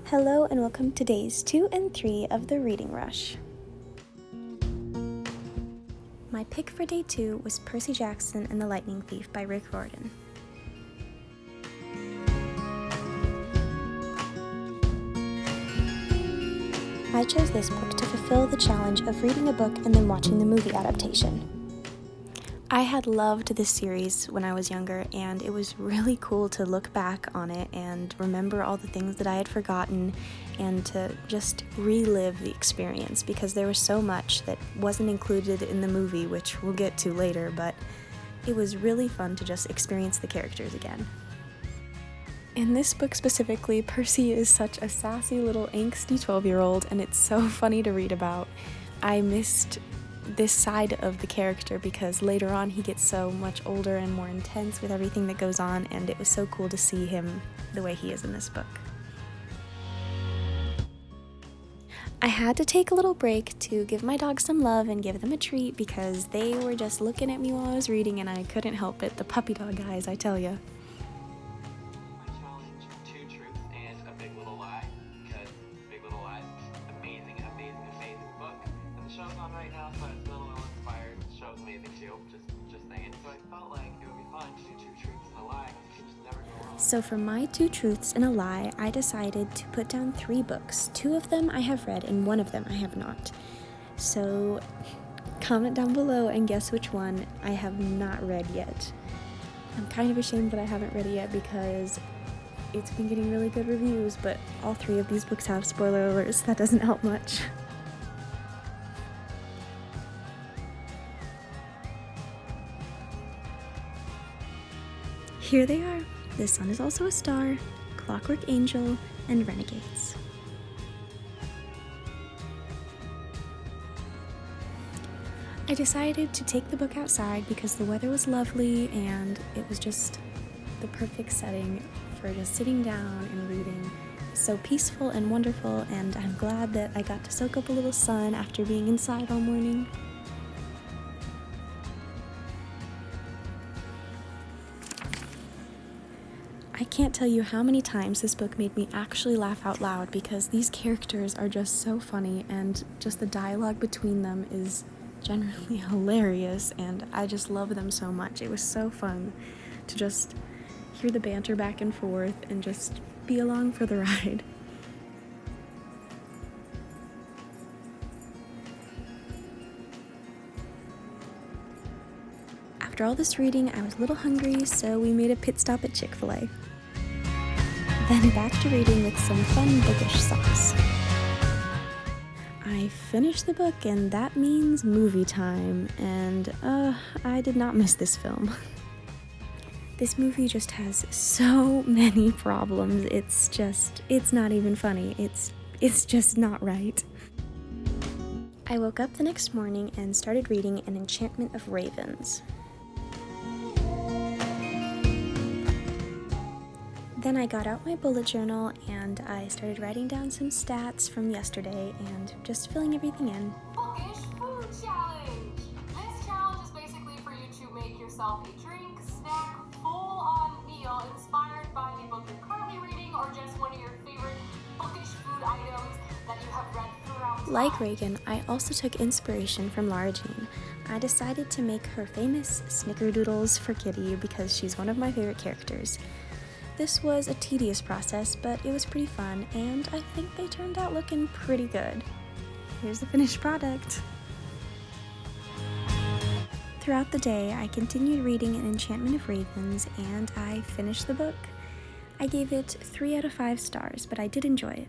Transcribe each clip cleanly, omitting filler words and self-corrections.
Hello and welcome to days 2 and 3 of the Reading Rush. My pick for day 2 was Percy Jackson and the Lightning Thief by Rick Riordan. I chose this book to fulfill the challenge of reading a book and then watching the movie adaptation. I had loved this series when I was younger, and it was really cool to look back on it and remember all the things that I had forgotten and to just relive the experience, because there was so much that wasn't included in the movie, which we'll get to later, but it was really fun to just experience the characters again. In this book specifically, Percy is such a sassy little angsty 12-year-old, and it's so funny to read about. I missed this side of the character because later on he gets so much older and more intense with everything that goes on, and it was so cool to see him the way he is in this book. I had to take a little break to give my dogs some love and give them a treat because they were just looking at me while I was reading and I couldn't help it. The puppy dog eyes, I tell ya. I challenge Two Truths and a Big Little Lie, because Big Little Lie is amazing book. And the show's on right now, so it's a little inspired. The show's amazing too, just saying. So I felt like it would be fun to do Two Truths and a Lie. You can just never go wrong. So for my 2 truths and a lie, I decided to put down 3 books. 2 of them I have read and 1 of them I have not. So comment down below and guess which one I have not read yet. I'm kind of ashamed that I haven't read it yet because it's been getting really good reviews, but all 3 of these books have spoiler alerts. That doesn't help much. Here they are. The Sun is Also a Star, Clockwork Angel, and Renegades. I decided to take the book outside because the weather was lovely and it was just the perfect setting for just sitting down and reading. So peaceful and wonderful, and I'm glad that I got to soak up a little sun after being inside all morning. I can't tell you how many times this book made me actually laugh out loud because these characters are just so funny and just the dialogue between them is generally hilarious, and I just love them so much. It was so fun to just hear the banter back and forth and just be along for the ride. After all this reading, I was a little hungry, so we made a pit stop at Chick-fil-A. Then back to reading with some fun bookish sauce. I finished the book, and that means movie time, and I did not miss this film. This movie just has so many problems. It's not even funny. It's just not right. I woke up the next morning and started reading An Enchantment of Ravens. Then I got out my bullet journal and I started writing down some stats from yesterday and just filling everything in. Bookish Food Challenge! This challenge is basically for you to make yourself a drink, snack, full-on meal inspired by the book you're currently reading or just one of your favorite bookish food items that you have read throughout time. Like Reagan, I also took inspiration from Lara Jean. I decided to make her famous snickerdoodles for Kitty because she's one of my favorite characters. This was a tedious process, but it was pretty fun, and I think they turned out looking pretty good. Here's the finished product. Throughout the day, I continued reading An Enchantment of Ravens, and I finished the book. I gave it 3 out of 5 stars, but I did enjoy it.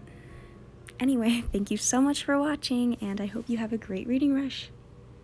Anyway, thank you so much for watching, and I hope you have a great reading rush.